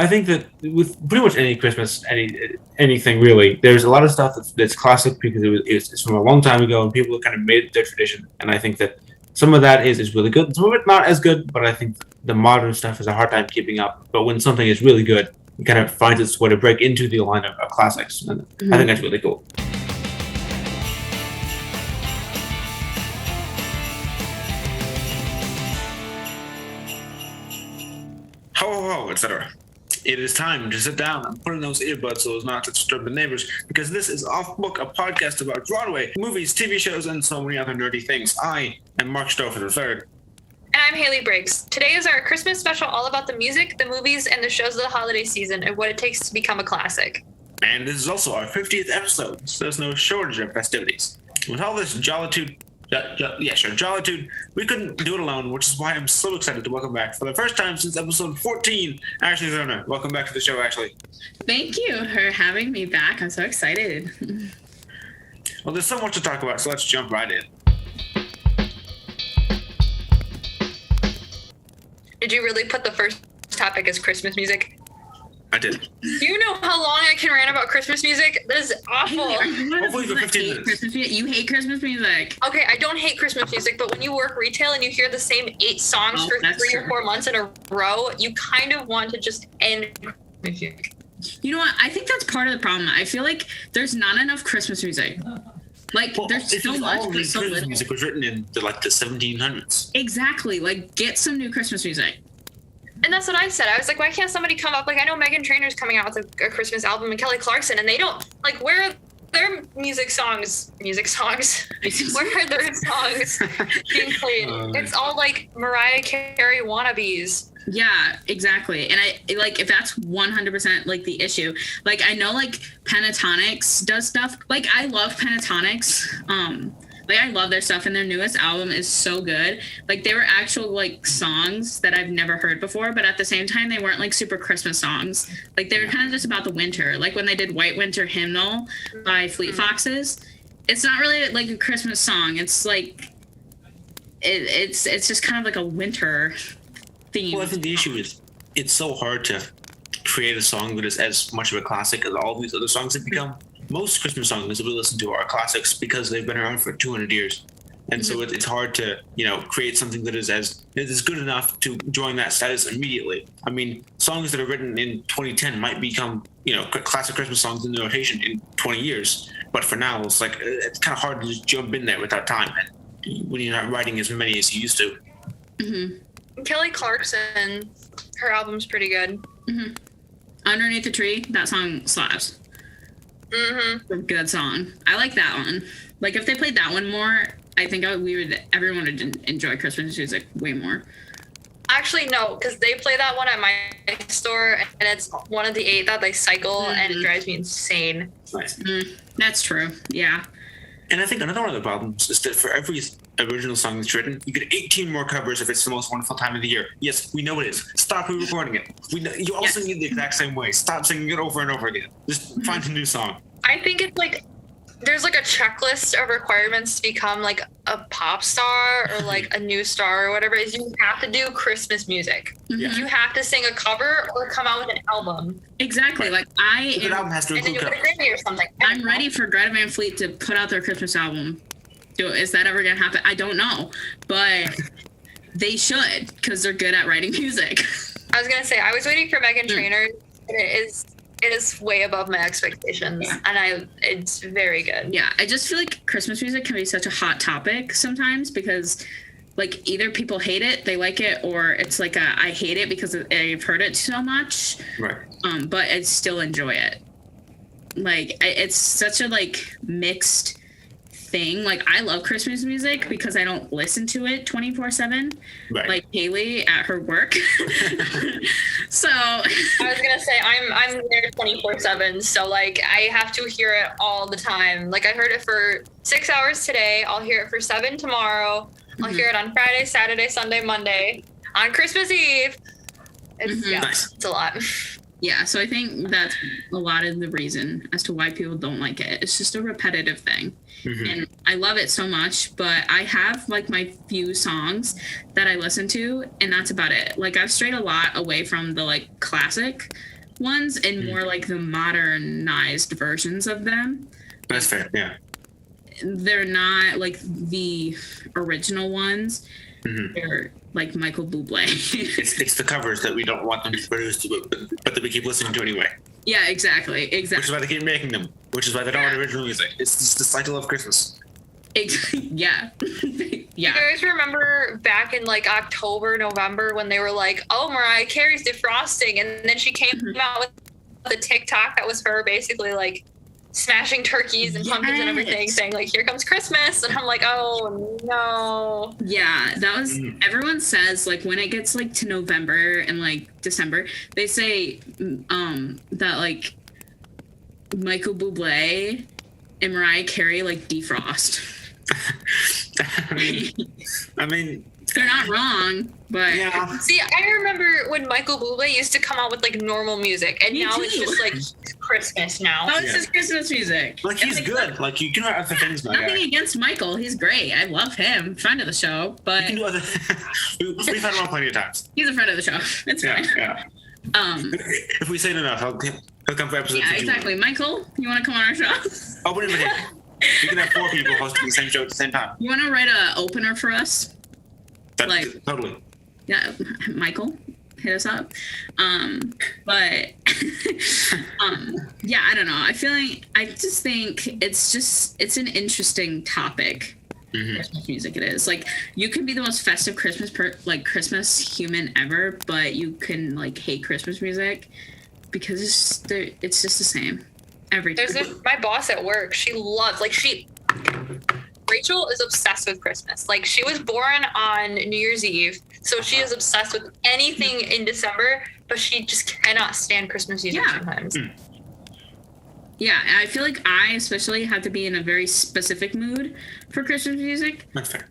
I think that with pretty much any Christmas, anything really, there's a lot of stuff that's classic because it's from a long time ago and people kind of made it their tradition. And I think that some of that is really good. Some of it not as good, but I think the modern stuff has a hard time keeping up. But when something is really good, it kind of finds its way to break into the line of classics. And I think that's really cool. Ho, ho, ho, etc. It is time to sit down and put in those earbuds so as not to disturb the neighbors, because this is Off Book, a podcast about Broadway, movies, TV shows, and so many other nerdy things. I am Marc Stoufer III. And I'm Hailey Briggs. Today is our Christmas special all about the music, the movies, and the shows of the holiday season and what it takes to become a classic. And this is also our 50th episode, so there's no shortage of festivities. With all this jollitude, we couldn't do it alone, which is why I'm so excited to welcome back, for the first time since episode 14, Ashley Szurna. Welcome back to the show, Ashley. Thank you for having me back. I'm so excited. Well, there's so much to talk about, so let's jump right in. Did you really put the first topic as Christmas music? I did. You know how long I can rant about Christmas music? That is awful. Hopefully for 15 minutes. Christmas music? You hate Christmas music. Okay, I don't hate Christmas music, but when you work retail and you hear the same 8 songs for 3 or 4 months in a row, you kind of want to just end Christmas music. You know what? I think that's part of the problem. I feel like there's not enough Christmas music. Like, there's so much, but so Christmas little. music was written in the 1700s. Exactly. Like, get some new Christmas music. And that's what I said. I was like, why can't somebody come up? Like, I know Meghan Trainor's coming out with a Christmas album and Kelly Clarkson, and they don't, like, where are their music songs? Where are their songs being played? It's all, like, Mariah Carey wannabes. Yeah, exactly. And I, like, if that's 100%, like, the issue. Like, I know, like, Pentatonics does stuff. Like, I love Pentatonics. Like, I love their stuff, and their newest album is so good. Like, they were actual, like, songs that I've never heard before, but at the same time, they weren't, like, super Christmas songs. Like, they were kind of just about the winter. Like, when they did White Winter Hymnal by Fleet Foxes, it's not really, like, a Christmas song. It's, like, it's just kind of like a winter theme. Well, I think the issue is it's so hard to create a song that is as much of a classic as all these other songs have become. Most Christmas songs that we listen to are classics because they've been around for 200 years. And so it's hard to, create something that is good enough to join that status immediately. I mean, songs that are written in 2010 might become, classic Christmas songs in the rotation in 20 years. But for now, it's like, it's kind of hard to just jump in there without time when you're not writing as many as you used to. Mm-hmm. Kelly Clarkson, her album's pretty good. Mm-hmm. Underneath the Tree, that song slaps. Mm-hmm. A good song. I like that one. Like, if they played that one more, I think everyone would enjoy Christmas music way more. Actually, no, because they play that one at my store, and it's one of the 8 that they cycle, and it drives me insane. Nice. That's true. Yeah. And I think another one of the problems is that for every original song that's written, you get 18 more covers if it's the most wonderful time of the year. Yes, we know it is. Stop re-recording it. You all sing it the exact same way. Stop singing it over and over again. Just find a new song. I think it's like there's like a checklist of requirements to become like a pop star or like a new star or whatever it is. You have to do Christmas music. Yeah. You have to sing a cover or come out with an album. Exactly. Like The album has to and then include you get a Grammy or something. I'm ready for Greta Van Fleet to put out their Christmas album. Is that ever going to happen? I don't know. But they should, because they're good at writing music. I was going to say, I was waiting for Meghan Trainor. It is way above my expectations, and it's very good. Yeah, I just feel like Christmas music can be such a hot topic sometimes because, like, either people hate it, they like it, or it's like I hate it because I've heard it so much. Right. But I still enjoy it. Like, it's such a, like, mixed thing. Like, I love Christmas music because I don't listen to it 24/7, right, like Hailey at her work. So I was gonna say I'm there 24/7, so like I have to hear it all the time. Like I heard it for 6 hours today, I'll hear it for 7 tomorrow, I'll hear it on Friday, Saturday, Sunday, Monday, on Christmas Eve. It's Nice. It's a lot. Yeah, so I think that's a lot of the reason as to why people don't like it. It's just a repetitive thing. And I love it so much, but I have like my few songs that I listen to, and that's about it. Like I've strayed a lot away from the like classic ones and more like the modernized versions of them. That's fair. Yeah. They're not like the original ones. They're like Michael Bublé. It's the covers that we don't want them to produce, but that we keep listening to anyway. Yeah, exactly. Which is why they keep making them. Which is why they don't want original music. It's just the cycle of Christmas. Yeah. You guys remember back in like October, November when they were like, "Oh, Mariah Carey's defrosting," and then she came out with the TikTok that was her basically like smashing turkeys and pumpkins and everything, saying like, "Here comes Christmas," and I'm like, "Oh no." Yeah, that was everyone says like when it gets like to November and like December, they say that like Michael Bublé and Mariah Carey like defrost. I mean, they're not wrong, but yeah. See, I remember when Michael Bublé used to come out with like normal music, and now it's just like Christmas now. Oh, this is Christmas music. Like he's good. Like you can have other things. Nothing against Michael. He's great. I love him. Friend of the show. But you can do other. We've had him on plenty of times. He's a friend of the show. It's fine. Yeah. If we say it enough, he'll come for episode. Yeah, exactly. Michael, you want to come on our show? Open invitation. We can have 4 people hosting the same show at the same time. You want to write an opener for us? Totally. Yeah, Michael, hit us up. But yeah, I don't know. I just think it's an interesting topic. Christmas music it is. Like you can be the most festive Christmas human ever, but you can like hate Christmas music because it's just the same every time. My boss at work, she loves Rachel is obsessed with Christmas. Like she was born on New Year's Eve, so she is obsessed with anything in December, but she just cannot stand Christmas music sometimes. Yeah, I feel like I especially have to be in a very specific mood for Christmas music. That's fair.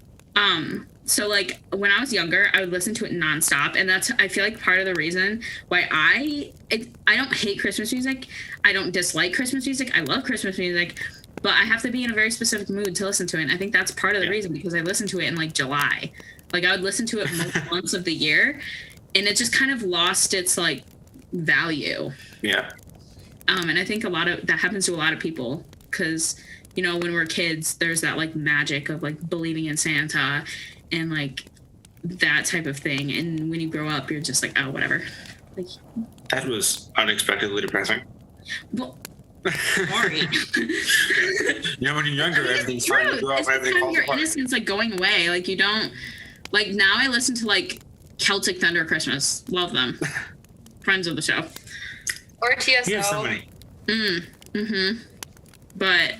So like when I was younger, I would listen to it nonstop, and that's I feel like part of the reason why I don't hate Christmas music. I don't dislike Christmas music. I love Christmas music, but I have to be in a very specific mood to listen to it. And I think that's part of the reason, because I listen to it in like July. Like I would listen to it most months of the year, and it just kind of lost its like value. Yeah. And I think that happens to a lot of people because, you know, when we're kids, there's that like magic of like believing in Santa and like that type of thing. And when you grow up, you're just like, oh, whatever. Like, that was unexpectedly depressing. Well, sorry. When you're younger, everything's fine. You grow up, everything falls your apart. innocence like going away. Like you don't like now. I listen to like Celtic Thunder Christmas. Love them. Friends of the show. Or TSO. You have so many. But,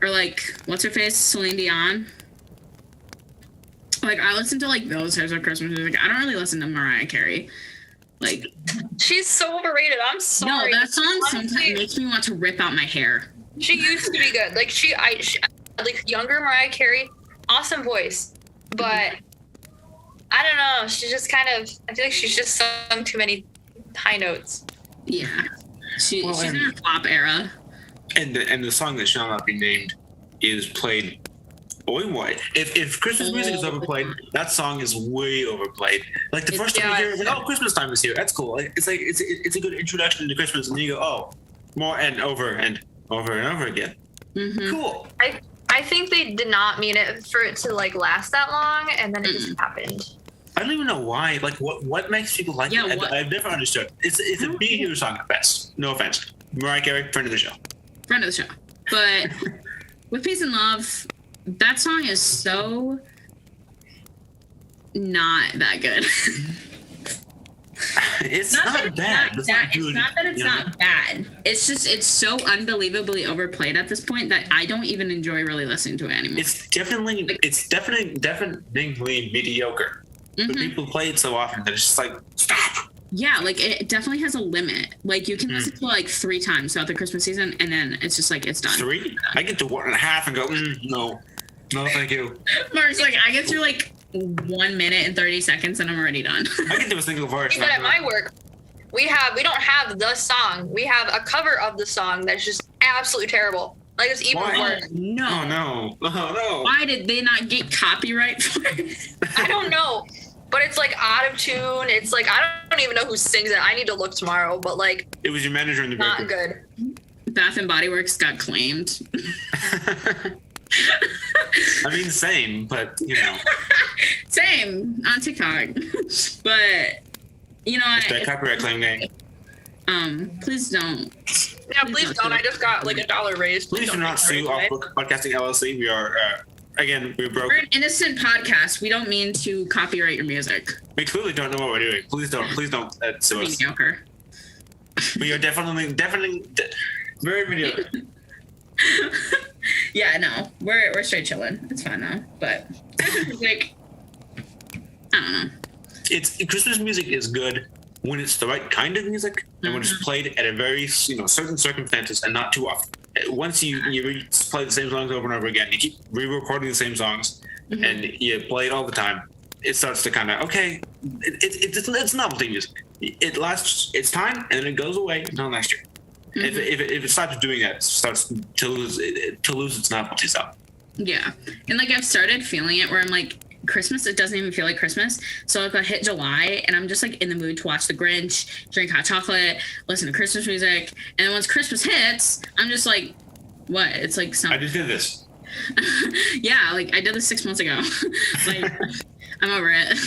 or like, what's her face? Celine Dion. Like, I listen to like those types of Christmas music. I don't really listen to Mariah Carey. Like, she's so overrated. I'm sorry. No, that song sometimes makes me want to rip out my hair. She used to be good. Like she like younger Mariah Carey, awesome voice, but I don't know. She's just kind of. I feel like she's just sung too many high notes. Yeah. She's in her flop era. And the song that shall not be named is played boy. If Christmas music is overplayed, that song is way overplayed. Like the first time you hear it, it's like, oh, Christmas time is here. That's cool. It's like it's a good introduction to Christmas, and then you go, oh, more and over and over and over again. Cool. I think they did not mean it for it to like last that long, and then it just happened. I don't even know why. Like, what makes people like it? I've never understood. It's a mediocre song at best. No offense. Mariah Carey, friend of the show. Friend of the show. But with Peace and Love, that song is so not that good. It's not bad. It's not that it's not bad. It's just it's so unbelievably overplayed at this point that I don't even enjoy really listening to it anymore. It's definitely mediocre. But people play it so often that it's just like, stop. Yeah, like it definitely has a limit. Like you can listen to it like 3 times throughout the Christmas season, and then it's just like it's done. 3? I get to 1.5 and go, no, thank you. Mark's like, I get through like 1 minute and 30 seconds, and I'm already done. I get to a single verse. But at my work, we don't have the song. We have a cover of the song that's just absolutely terrible. Like, it's even worse. No. Oh no. Oh no. Why did they not get copyright for it? I don't know. But it's like out of tune. It's like, I don't even know who sings it. I need to look tomorrow, but like, It was your manager in the not break room. good. Bath and Body Works got claimed. I mean, same, but you know. Same on TikTok. But you know, It's that copyright claim game. please don't. Yeah, please don't. I just got like $1 raised. Please do not sue Off Book Podcasting LLC. We are, again, we're broke. We're an innocent podcast. We don't mean to copyright your music. We clearly don't know what we're doing. Please don't sue us. Mediocre. We are definitely very mediocre. Yeah, no, we're straight chilling. It's fine now, but like, I don't know. Christmas music is good when it's the right kind of music and when it's played at a very certain circumstances and not too often. Once you play the same songs over and over again, you keep re-recording the same songs and you play it all the time, it starts to kind of it's novelty music. It lasts its time and then it goes away until next year. If it stops doing that, it starts to lose its novelty stuff. Yeah, and like I've started feeling it where I'm like, Christmas, it doesn't even feel like Christmas. So like I hit July and I'm just like in the mood to watch The Grinch, drink hot chocolate, listen to Christmas music, and then once Christmas hits, I'm just like, what? It's like I just did this. Yeah, like I did this 6 months ago. Like I'm over it.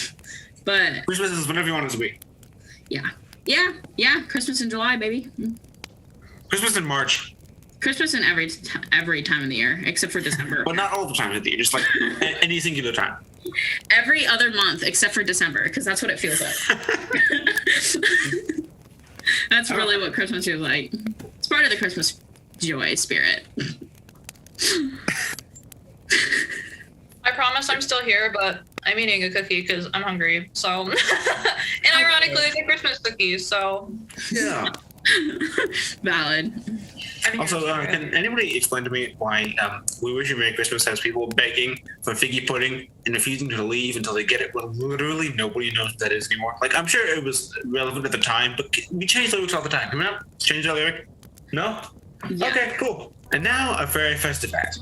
But Christmas is whenever you want it to be. Yeah. Christmas in July, baby. Christmas in March. Christmas in every time of the year except for December. But not all the time of the year, just like any singular time. Every other month except for December, because that's what it feels like. That's really what Christmas feels like. It's part of the Christmas joy spirit. I promise I'm still here, but I'm eating a cookie because I'm hungry. So, and ironically, they're Christmas cookies. So, Yeah. Valid. Also, can anybody explain to me why We Wish You Merry Christmas has people begging for figgy pudding and refusing to leave until they get it when literally nobody knows what that is anymore? Like, I'm sure it was relevant at the time, but we change lyrics all the time. Can we not change that lyric? No? Yeah. Okay, cool. And now a very festive fact.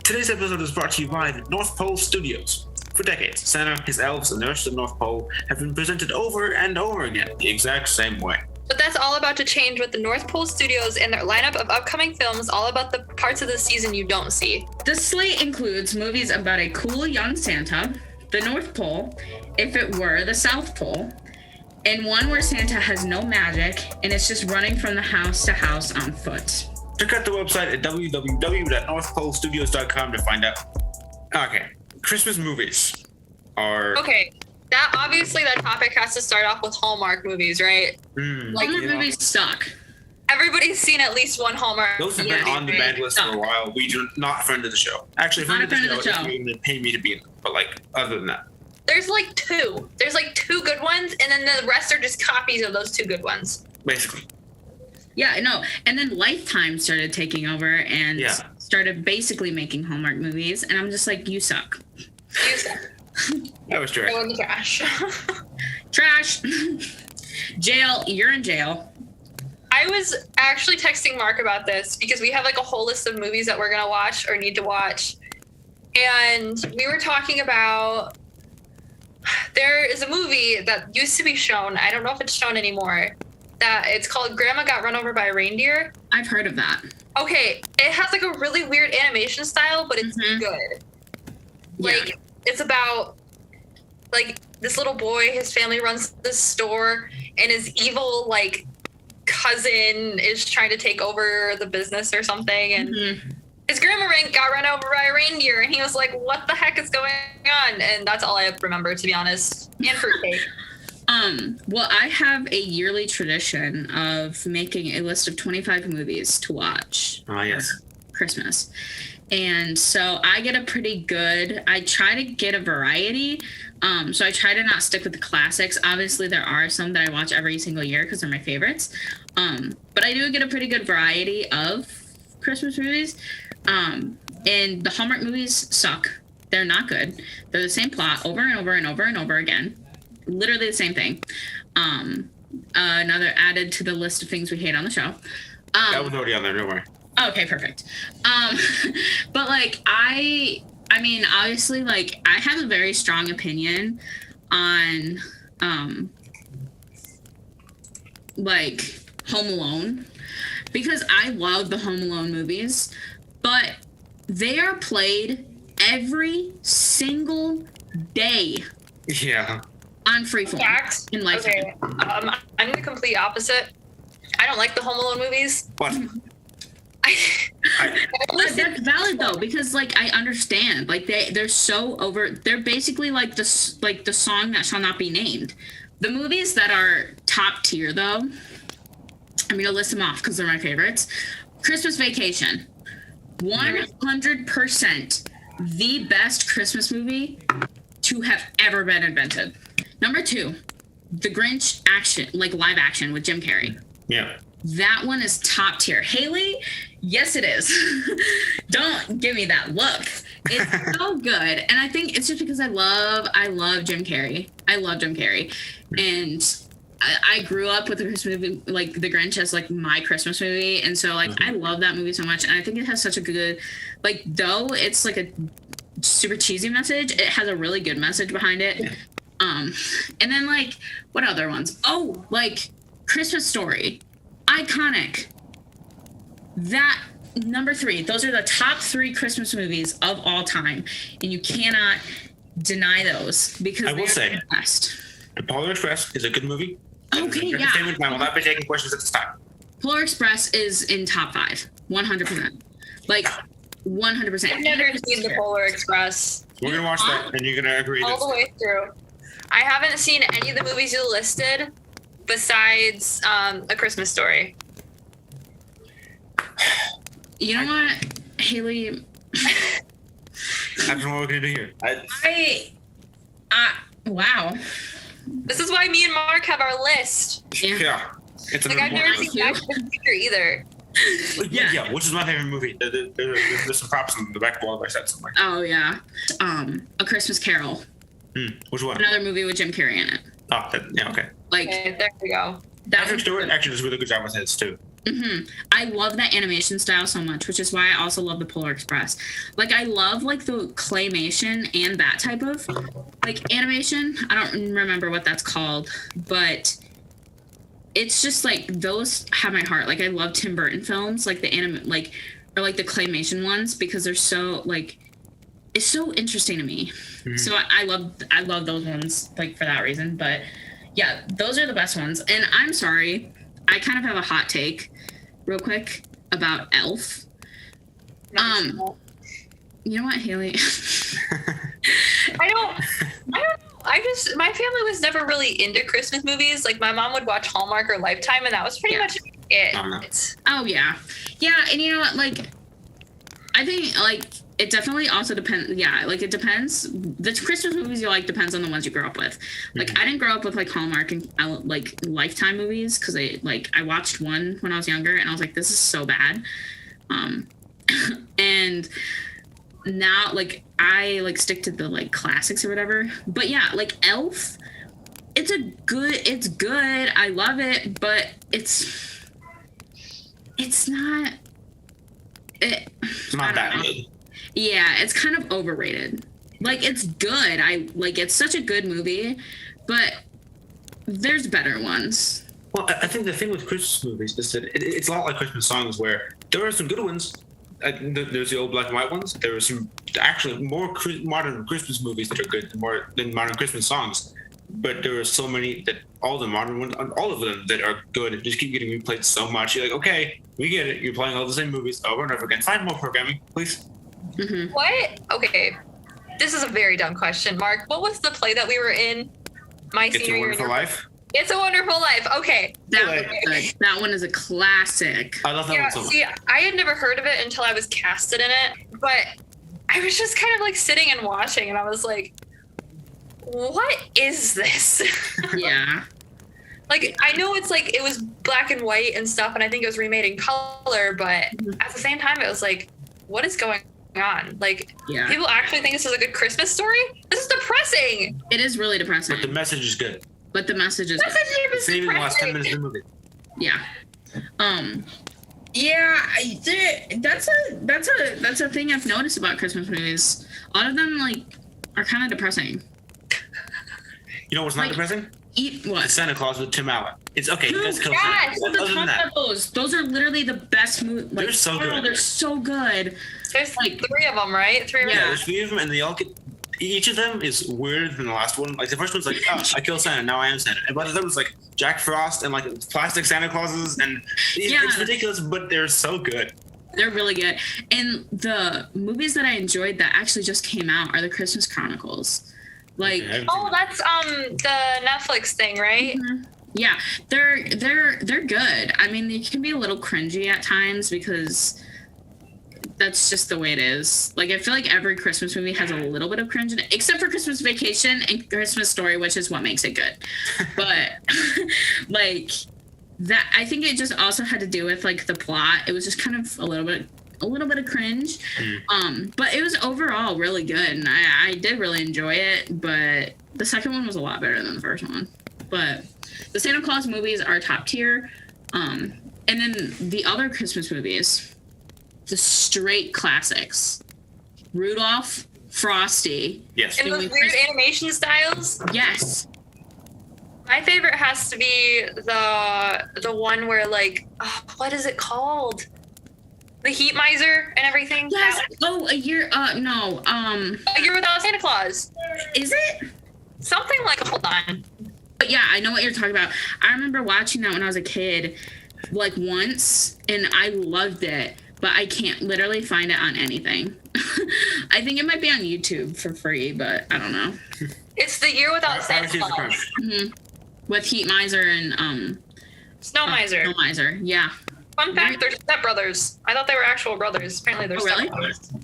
Today's episode is brought to you by the North Pole Studios. For decades, Santa, his elves, and the rest of the North Pole have been presented over and over again the exact same way. but that's all about to change with the North Pole Studios and their lineup of upcoming films, all about the parts of the season you don't see. The slate includes movies about a cool young Santa, the North Pole, if it were the South Pole, and one where Santa has no magic and it's just running from the house to house on foot. Check out the website at www.northpolestudios.com to find out. Okay, Christmas movies are... Okay, that topic has to start off with Hallmark movies, right? Hallmark movies suck. Everybody's seen at least one Hallmark. Those have been on the banned list for a while. We do not friend of the show. Actually, friend of the show if you even pay me to be in it. But like, other than that. There's like two. There's like two good ones, and then the rest are just copies of those two good ones. Basically. Yeah, no. And then Lifetime started taking over and started basically making Hallmark movies. And I'm just like, you suck. You suck. That was true. Go in the trash. Trash. Jail. You're in jail. I was actually texting Mark about this because we have like a whole list of movies that we're going to watch or need to watch. And we were talking about, there is a movie that used to be shown. I don't know if it's shown anymore. That it's called Grandma Got Run Over by a Reindeer. I've heard of that. Okay. It has like a really weird animation style, but it's good. Like, it's about like this little boy, his family runs this store, and his evil like cousin is trying to take over the business or something, and his grandma got run over by a reindeer, and he was like, what the heck is going on? And that's all I remember, to be honest. And fruitcake. Well, I have a yearly tradition of making a list of 25 movies to watch. Oh, yes. For Christmas. And so I get a pretty good, I try to get a variety. So I try to not stick with the classics. Obviously, there are some that I watch every single year because they're my favorites. But I do get a pretty good variety of Christmas movies. And the Hallmark movies suck. They're not good. They're the same plot over and over and over and over again. Literally the same thing. Another added to the list of things we hate on the show. That was already on there. Don't worry. Okay, perfect. But like I mean, obviously, like I have a very strong opinion on like Home Alone, because I love the Home Alone movies, but they are played every single day Yeah. on Freeform Facts. in Lifetime. Okay. I'm the complete opposite. I don't like the Home Alone movies. What? That's valid though, because like I understand, like they're so over. They're basically like the song that shall not be named. The movies that are top tier though, I'm gonna list them off because they're my favorites. Christmas Vacation, 100% the best Christmas movie to have ever been invented. Number 2, The Grinch live action with Jim Carrey. Yeah. That one is top tier. Hailey, yes it is. Don't give me that look. It's so good. And I think it's just because I love Jim Carrey. I love Jim Carrey. And I grew up with the Christmas movie, like The Grinch as like my Christmas movie. And so like I love that movie so much. And I think it has such a good, like, though it's like a super cheesy message, it has a really good message behind it. Yeah. And then like what other ones? Oh, like Christmas Story. Iconic. That number 3. Those are the top 3 Christmas movies of all time, and you cannot deny those because I will say, the best. The Polar Express is a good movie. Okay, yeah. Entertainment time will not be taking questions at this time. Polar Express is in top 5, 100%. Like 100%. I've never seen the Polar Express We're gonna watch that, and you're gonna agree. all the way through. I haven't seen any of the movies you listed besides A Christmas Story. You know what, Hailey? I don't know what we're gonna do here. Wow. This is why me and Mark have our list. Yeah. It's Like, I've never seen Back to the Future either. Yeah, which is my favorite movie. There's some props in the back wall if I said something. Oh yeah. A Christmas Carol. Which one? Another movie with Jim Carrey in it. Oh, yeah, okay. Like Okay, there we go. Patrick Stewart actually does a really good job with his too. I love that animation style so much, which is why I also love the Polar Express. Like I love like the claymation and that type of like animation. I don't remember what that's called, but it's just like those have my heart. Like I love Tim Burton films, like the or like the claymation ones, because they're so like it's so interesting to me. So I love those ones like for that reason. But yeah, those are the best ones. And I'm sorry, I kind of have a hot take real quick about Elf. You know what, Hailey? I don't know. My family was never really into Christmas movies. Like my mom would watch Hallmark or Lifetime, and that was pretty much it. Oh yeah. Yeah, and you know what, like I think like it definitely also depends. Yeah, like it depends. The Christmas movies you like depends on the ones you grew up with. Like I didn't grow up with like Hallmark and like Lifetime movies because I watched one when I was younger and I was like, this is so bad. And now like I like stick to the like classics or whatever. But yeah, like Elf, it's good. I love it, but it's not. It's not that good. Yeah, it's kind of overrated. Like it's good. It's such a good movie, but there's better ones. Well, I think the thing with Christmas movies is that it's a lot like Christmas songs where there are some good ones. There's the old black and white ones. There are some actually more modern Christmas movies that are good than modern Christmas songs. But there are so many that all the modern ones, all of them that are good, and just keep getting replayed so much. You're like, okay, we get it. You're playing all the same movies over and over again. Find more programming, please. What? Okay. This is a very dumb question, Mark. What was the play that we were in my It's senior a year? Wonderful Life. It's a Wonderful Life. Okay. That one is a classic. I love that one so much. See, I had never heard of it until I was casted in it, but I was just kind of like sitting and watching, and I was like, what is this? Yeah. Like, I know it's like, it was black and white and stuff, and I think it was remade in color, but at the same time, it was like, what is going on? Like, people actually think this is a good Christmas story? This is depressing. It is really depressing. But the message is good. but the message is That's actually The same in the last 10 minutes of the movie. yeah. That's a thing I've noticed about Christmas movies. A lot of them are kind of depressing. You know what's not depressing? Eat what? Santa Claus with Tim Allen. It's okay. Let's kill yes! Santa. Other than that, Those are literally the best movies. they're so good. They're so good. There's 3 of them, right? 3 of Yeah, them. there's 3 of them, and they all get. Each of them is weirder than the last one. Like the first one's like, oh, I killed Santa, now I am Santa. And by the third one's like Jack Frost and like plastic Santa Clauses, and it's ridiculous, but they're so good. They're really good. And the movies that I enjoyed that actually just came out are the Christmas Chronicles. Oh, that's the Netflix thing, right? Yeah, they're good. I mean, they can be a little cringy at times because that's just the way it is. Like, I feel like every Christmas movie has a little bit of cringe in it, except for Christmas Vacation and Christmas Story, which is what makes it good. But like that, I think it just also had to do with like the plot. It was just kind of a little bit of cringe. But it was overall really good, and I did really enjoy it. But the second one was a lot better than the first one. But the Santa Claus movies are top tier. And then the other Christmas movies, the straight classics. Rudolph, Frosty. Yes. And those weird animation styles. Yes. My favorite has to be the one where what is it called? The Heat Miser and everything. Yes. Oh, A Year Without Santa Claus. Is it? Something like, hold on. But yeah, I know what you're talking about. I remember watching that when I was a kid, once, and I loved it. But I can't literally find it on anything. I think it might be on YouTube for free, but I don't know. It's The Year Without Santa Claus. Mm-hmm. With Heat Miser and Snow Miser. Snow Miser, yeah. Fun fact: they're stepbrothers. I thought they were actual brothers. Apparently, they're really? stepbrothers.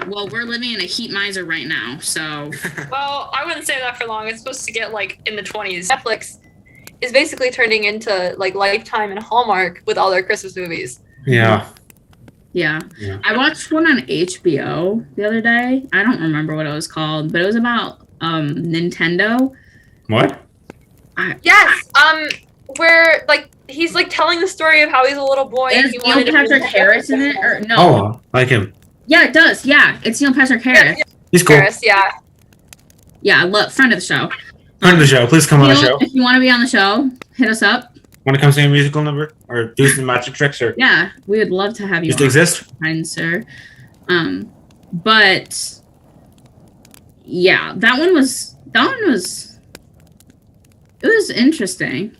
Well, we're living in a Heat Miser right now, so. Well, I wouldn't say that for long. It's supposed to get in the 20s. Netflix is basically turning into Lifetime and Hallmark with all their Christmas movies. Yeah. Yeah. I watched one on HBO the other day. I don't remember what it was called, but it was about Nintendo. What? Yes. Where he's telling the story of how he's a little boy and he wanted Neil Patrick Harris in it, or no? Oh, like him. Yeah, it does. Yeah, it's Neil Patrick Harris. Yeah. He's cool. Harris, yeah. Yeah, look, friend of the show. Friend of the show. Please come on the show. If you want to be on the show, hit us up. Want to come sing a musical number or do some magic tricks or? Yeah, we would love to have you. Just exist, kind sir. But yeah, that one was. It was interesting.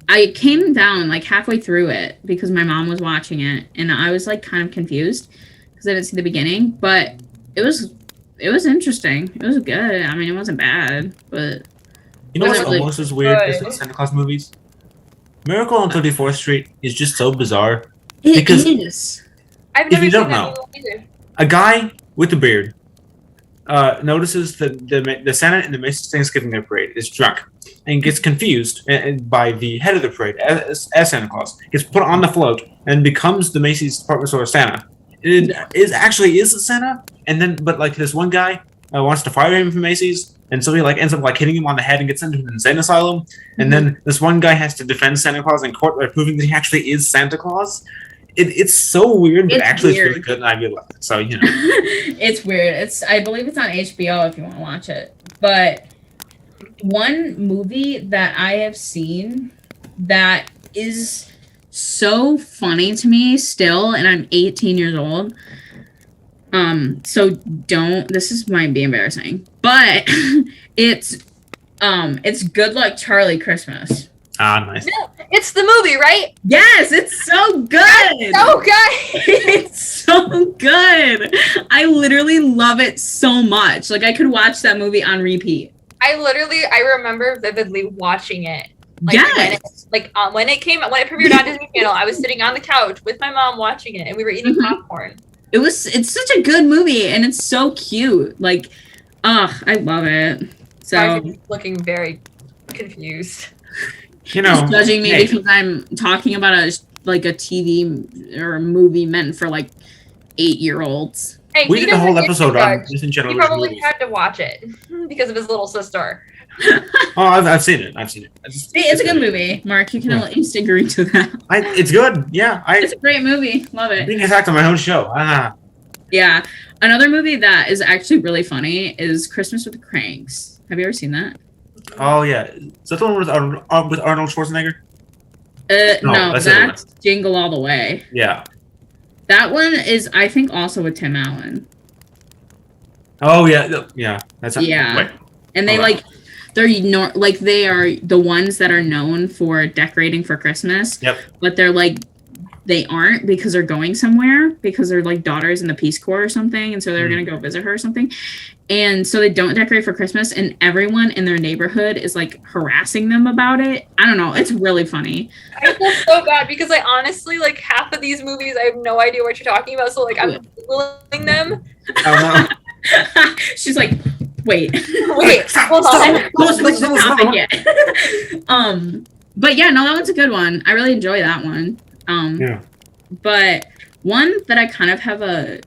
I came down halfway through it because my mom was watching it, and I was kind of confused because I didn't see the beginning. But it was interesting. It was good. I mean, it wasn't bad, but. You know what's really almost as weird as the Santa Claus movies? Miracle on 34th Street is just so bizarre. It is. I've If never you seen don't that know, movie either. a guy with a beard notices that the Santa in the Macy's Thanksgiving Day parade is drunk and gets confused by the head of the parade as Santa Claus. Gets put on the float and becomes the Macy's department store Santa. It is a Santa, and then but this one guy wants to fire him from Macy's. And so he ends up hitting him on the head and gets sent to an insane asylum. And then this one guy has to defend Santa Claus in court by proving that he actually is Santa Claus. It's so weird, but it's really good, and I really love it. So it's weird. I believe it's on HBO if you want to watch it. But one movie that I have seen that is so funny to me still, and I'm 18 years old. So this might be embarrassing, but it's Good Luck Charlie Christmas. Ah, nice. No, it's the movie, right? Yes, it's so good. So good. It's so good. I literally love it so much. I could watch that movie on repeat. I remember vividly watching it. Yes. When it premiered on Disney Channel, I was sitting on the couch with my mom watching it, and we were eating popcorn. It's such a good movie, and it's so cute. I love it. So Mark is looking very confused. He's judging me because I'm talking about a TV or a movie meant for 8-year-olds. Hey, we did a whole episode on Disney He Channel. probably had to watch it because of his little sister. Oh, I've seen it. I just, It's a good movie, Mark. You can at least agree to that. It's good. Yeah, It's a great movie. Love it. being attacked on my own show. Yeah. Another movie that is actually really funny is Christmas with the Cranks. Have you ever seen that? Oh yeah, is that the one with Arnold Schwarzenegger? No, that's the other that's Jingle All the Way. Yeah. That one is, I think, also with Tim Allen. Oh yeah, yeah. That's Yeah. Wait. And they they are the ones that are known for decorating for Christmas. Yep. But they aren't because they're going somewhere because they're like daughters in the Peace Corps or something, and so they're gonna go visit her or something. And so they don't decorate for Christmas, and everyone in their neighborhood is like harassing them about it. I don't know. It's really funny. I feel so bad because I honestly like half of these movies I have no idea what you're talking about. So like I'm Googling them. Oh no. She's like, wait, hold on. Stop it yet. But yeah, no, that one's a good one. I really enjoy that one. Yeah. But one that I kind of have a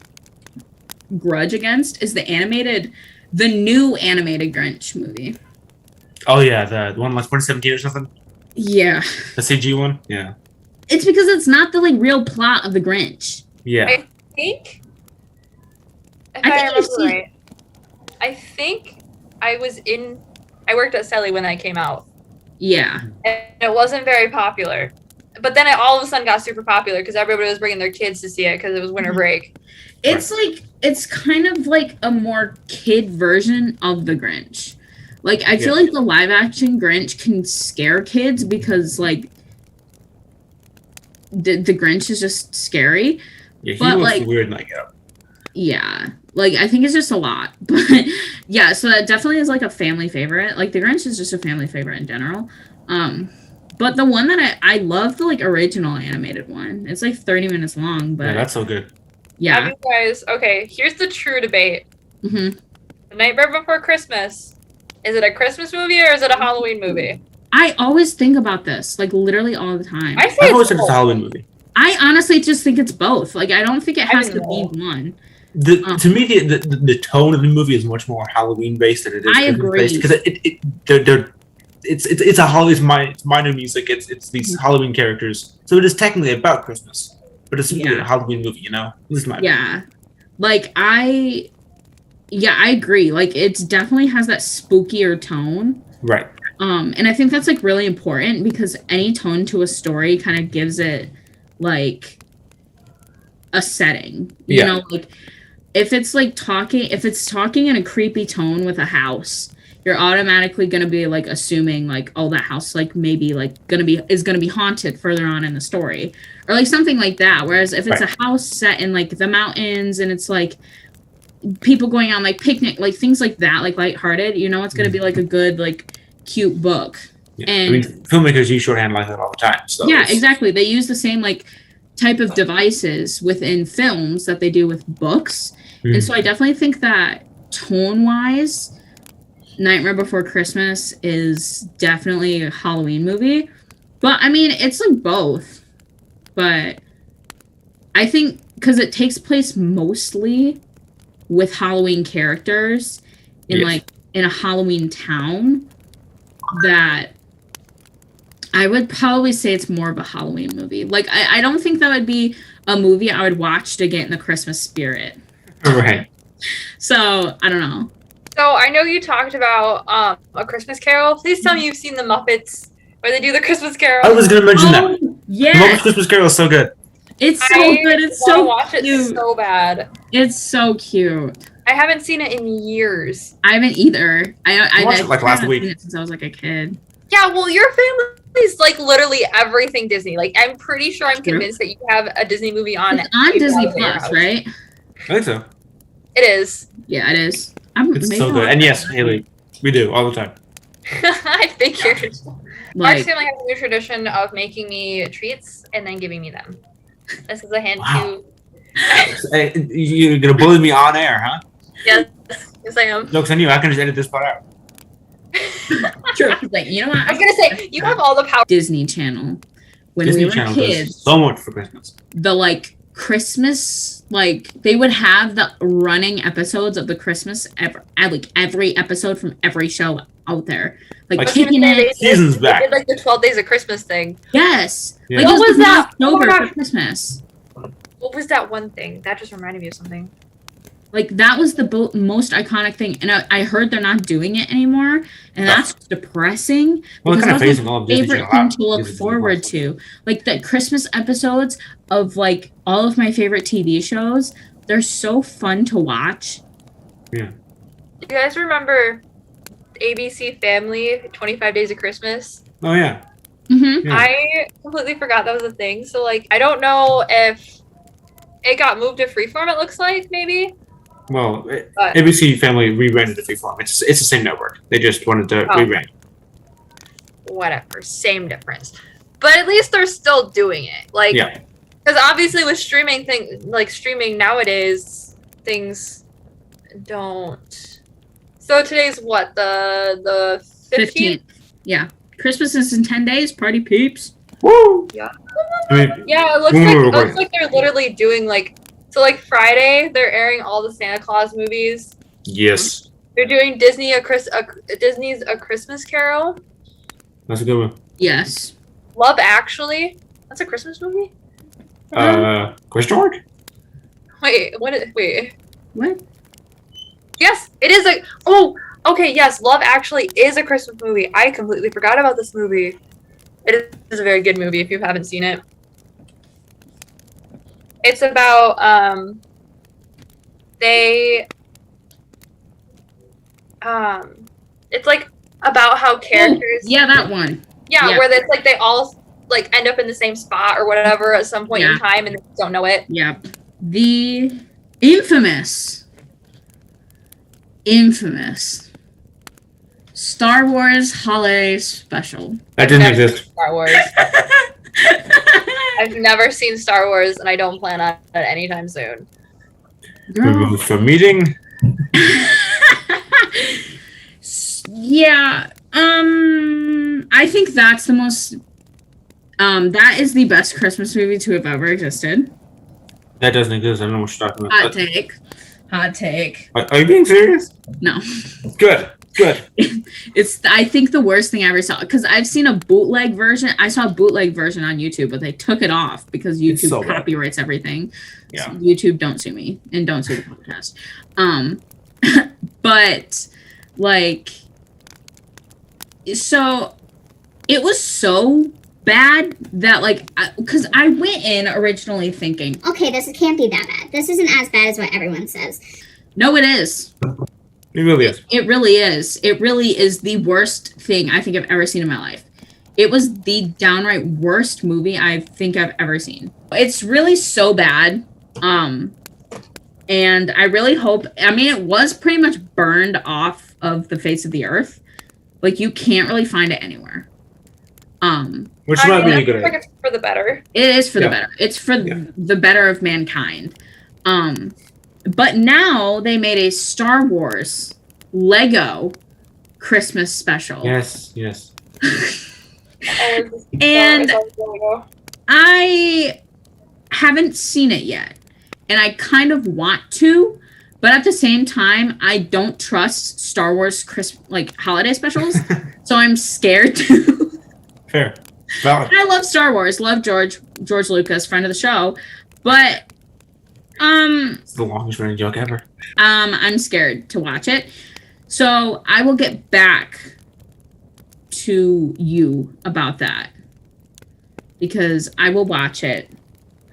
grudge against is the new animated Grinch movie. Oh yeah, the one like 2017 or something. Yeah. The CG one. Yeah. It's because it's not the like real plot of the Grinch. Yeah. I think if I I think remember you've right, I think I worked at Selly when that came out. Yeah. And it wasn't very popular. But then it all of a sudden got super popular because everybody was bringing their kids to see it because it was winter break. It's like, it's kind of like a more kid version of the Grinch. Like, I feel like the live action Grinch can scare kids because, like, the Grinch is just scary. Yeah, he but, looks like, weird like that. Yeah. Like, I think it's just a lot. But, yeah, so that definitely is, like, a family favorite. Like, the Grinch is just a family favorite in general. But the one that I love the, like, original animated one. It's, like, 30 minutes long, but... Yeah, that's so good. Yeah. Have you guys... Okay, here's the true debate. Mm-hmm. The Nightmare Before Christmas. Is it a Christmas movie or is it a Halloween movie? I always think about this, like, literally all the time. I say I always it's said it's a Halloween movie. I honestly just think it's both. Like, I don't think it has to be one. To me, the tone of the movie is much more Halloween based than it is. I agree because it's a Halloween. It's minor music. It's these Halloween characters. So it is technically about Christmas, but it's really a Halloween movie. You know, this is my opinion. Like I agree. Like it definitely has that spookier tone. Right. And I think that's like really important because any tone to a story kind of gives it like a setting. You know, like if it's talking in a creepy tone with a house, you're automatically going to be like assuming like, oh, that house like maybe like is going to be haunted further on in the story or like something like that. Whereas if it's a house set in like the mountains and it's like people going on like picnic, like things like that, like lighthearted, you know, it's going to be like a good, like cute book. Yeah. And I mean, filmmakers use shorthand like that all the time. So yeah, exactly. They use the same like type of devices within films that they do with books. And so I definitely think that tone-wise, Nightmare Before Christmas is definitely a Halloween movie. But, I mean, it's like both. But I think because it takes place mostly with Halloween characters in like in a Halloween town, that I would probably say it's more of a Halloween movie. Like, I don't think that would be a movie I would watch to get in the Christmas spirit. Right. So, I don't know. So, I know you talked about A Christmas Carol. Please tell me you've seen the Muppets where they do the Christmas Carol. I was going to mention that. Yeah. Muppets Christmas Carol is so good. It's so good. It's so watch cute. It so bad. It's so cute. I haven't seen it in years. I haven't either. I watched it like last week. Since I was like a kid. Yeah, well, your family is like literally everything Disney. Like, I'm pretty sure I'm convinced that you have a Disney movie on. It's on Disney Plus, right? I think so. It is. Yeah, it is. It's so good. And yes, Hailey, we do all the time. I figured. Like, Mark's family has a new tradition of making me treats and then giving me them. This is a hint to. Hey, you're gonna bully me on air, huh? Yes, I am. No, because I knew I can just edit this part out. True. Like, you know what? I was gonna say you have all the power. Disney Channel. When Disney we were Channel kids, does so much for Christmas. the like Christmas, like they would have the running episodes of the Christmas every episode from every show out there. Like Like, kicking it. Season's back. They did like the 12 Days of Christmas thing. Yes. Yeah. Like, What it was that? October Oh my for gosh. Christmas. What was that one thing? That just reminded me of something. Like, that was the most iconic thing. And I heard they're not doing it anymore. And that's depressing. Well, Because kind of that was phasing my all of Disney favorite Channel thing out. to look Disney forward Plus. to. Like, the Christmas episodes of, like, all of my favorite TV shows. They're so fun to watch. Yeah. Do you guys remember ABC Family 25 Days of Christmas? Oh yeah. Mm-hmm. Yeah. I completely forgot that was a thing. So like I don't know if it got moved to Freeform, it looks like maybe. Well, But- ABC Family rebranded to Freeform. It's the same network. They just wanted to Oh. rebrand. Whatever, same difference. But at least they're still doing it. Like Yeah. because obviously with streaming nowadays, things don't. So today's what, the 15th? Yeah. Christmas is in 10 days. Party peeps. Woo! Yeah. I mean, Yeah, it looks When we were like recording. they're literally doing like so like Friday they're airing all the Santa Claus movies. yes, They're doing Disney's A Christmas Carol. that's a good one. Yes. Love Actually. That's a Christmas movie? Question mark? Wait. What? Yes, it is a okay, yes, Love Actually is a Christmas movie. I completely forgot about this movie. It is a very good movie if you haven't seen it. It's about it's like about how characters Yeah, that one. Yeah. where it's like they all like end up in the same spot or whatever at some point in Yeah. time and they don't know it. Yeah. The infamous Star Wars Holiday Special. That didn't Never exist. Star Wars. I've never seen Star Wars and I don't plan on it anytime soon. Girl. Removed from meeting. Yeah. I think that's the most. That is the best Christmas movie to have ever existed. That doesn't exist. I don't know what you're talking about. Hot take. Hot take. Are you being serious? No. Good. It's, I think, the worst thing I ever saw. Because I've seen a bootleg version. I saw a bootleg version on YouTube, but they took it off because YouTube so bad. copyrights everything. Yeah. So YouTube, don't sue me. And don't sue the podcast. But, like... So, it was so bad that, like... Because I went in originally thinking... Okay, this can't be that bad. This isn't as bad as what everyone says. No, it is. It really is. It really is. It really is the worst thing I think I've ever seen in my life. It was the downright worst movie I think I've ever seen. It's really so bad. And I really hope, I mean, it was pretty much burned off of the face of the earth. Like, you can't really find it anywhere. Which I might mean, be a I good feel like idea. it's for the better. It is for the Yeah. better. It's for Yeah. the better of mankind. But now they made a Star Wars Lego Christmas special. Yes. And I haven't seen it yet. And I kind of want to, but at the same time, I don't trust Star Wars holiday specials. So I'm scared to. Fair. Valid. I love Star Wars, love George Lucas, friend of the show. But It's the longest running joke ever. I'm scared to watch it. So I will get back to you about that. Because I will watch it.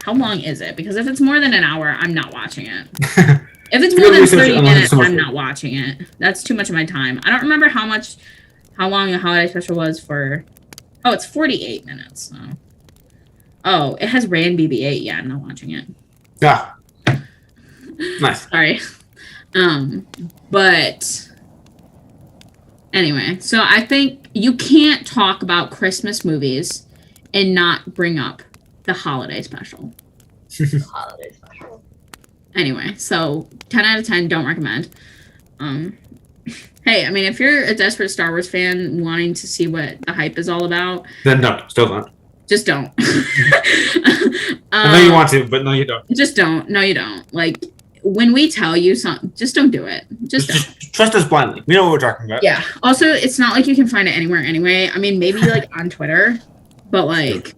How long is it? Because if it's more than an hour, I'm not watching it. If it's more than 30 minutes, I'm not watching it. That's too much of my time. I don't remember how long the holiday special was for. Oh, it's 48 minutes. So. Oh, it has Ray and BB-8. Yeah, I'm not watching it. Yeah. Nice. Sorry. But anyway, so I think you can't talk about Christmas movies and not bring up the holiday special. Holiday special. Anyway, so 10 out of 10, don't recommend. Hey, I mean, if you're a desperate Star Wars fan wanting to see what the hype is all about, Then no, still don't. just don't. I know you want to, but no, you don't. Just don't. No, you don't. Like, when we tell you something, just don't do it. Just don't. Trust us blindly. We know what we're talking about. Yeah. Also, it's not like you can find it anywhere anyway. I mean, maybe like on Twitter, but like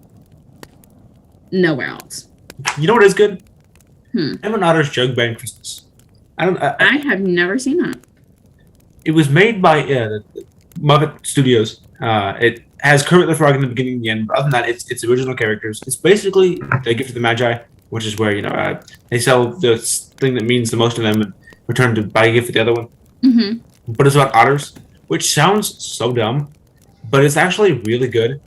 nowhere else. You know what is good? Emma Otter's Jug Band Christmas. I have never seen that. It was made by Muppet Studios. It has Kermit the Frog in the beginning and the end, but other than that, it's original characters. It's basically The Gift of the Magi, which is where they sell the thing that means the most to them and return to buy a gift for the other one. Mm-hmm. But it's about otters, which sounds so dumb, but it's actually really good.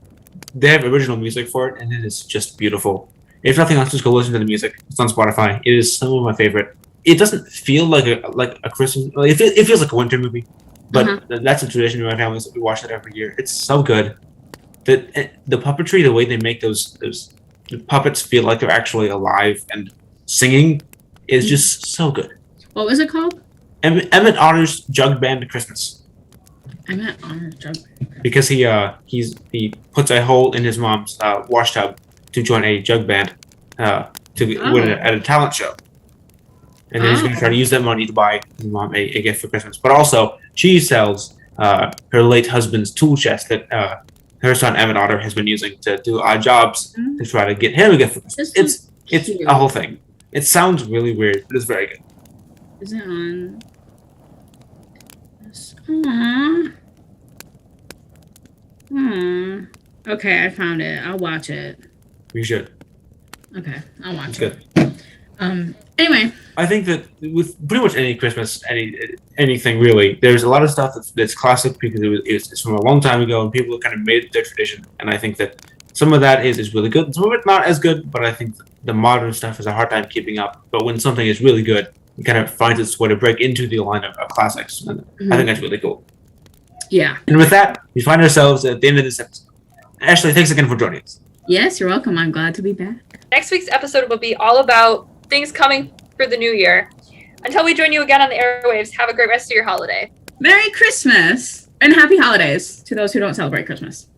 They have original music for it, and it is just beautiful. If nothing else, just go listen to the music. It's on Spotify. It is some of my favorite. It doesn't feel like a Christmas. It feels like a winter movie, but that's a tradition in my family. So we watch it every year. It's so good. The puppetry, the way they make those puppets feel like they're actually alive and singing, is just so good. What was it called? Emmett Otter's Jug Band Christmas. Emmett Otter's Jug Band. Because he puts a hole in his mom's wash tub to join a jug band to win at a talent show. And then he's going to try to use that money to buy his mom a gift for Christmas. But also, she sells her late husband's tool chest that her son Emmett Otter has been using to do odd jobs to try to get him a gift for Christmas. It's a whole thing. It sounds really weird, but it's very good. Is it on? Aww. Aww. Okay, I found it. I'll watch it. You should. Okay, I'll watch it. Good. Anyway, I think that with pretty much any Christmas, anything really, there's a lot of stuff that's classic because it's from a long time ago and people kind of made it their tradition. And I think that some of that is really good. Some of it not as good, but I think the modern stuff has a hard time keeping up. But when something is really good, it kind of finds its way to break into the line of classics. And I think that's really cool. Yeah. And with that, we find ourselves at the end of this episode. Ashley, thanks again for joining us. Yes, you're welcome. I'm glad to be back. Next week's episode will be all about things coming for the new year. Until we join you again on the airwaves, have a great rest of your holiday. Merry Christmas and happy holidays to those who don't celebrate Christmas.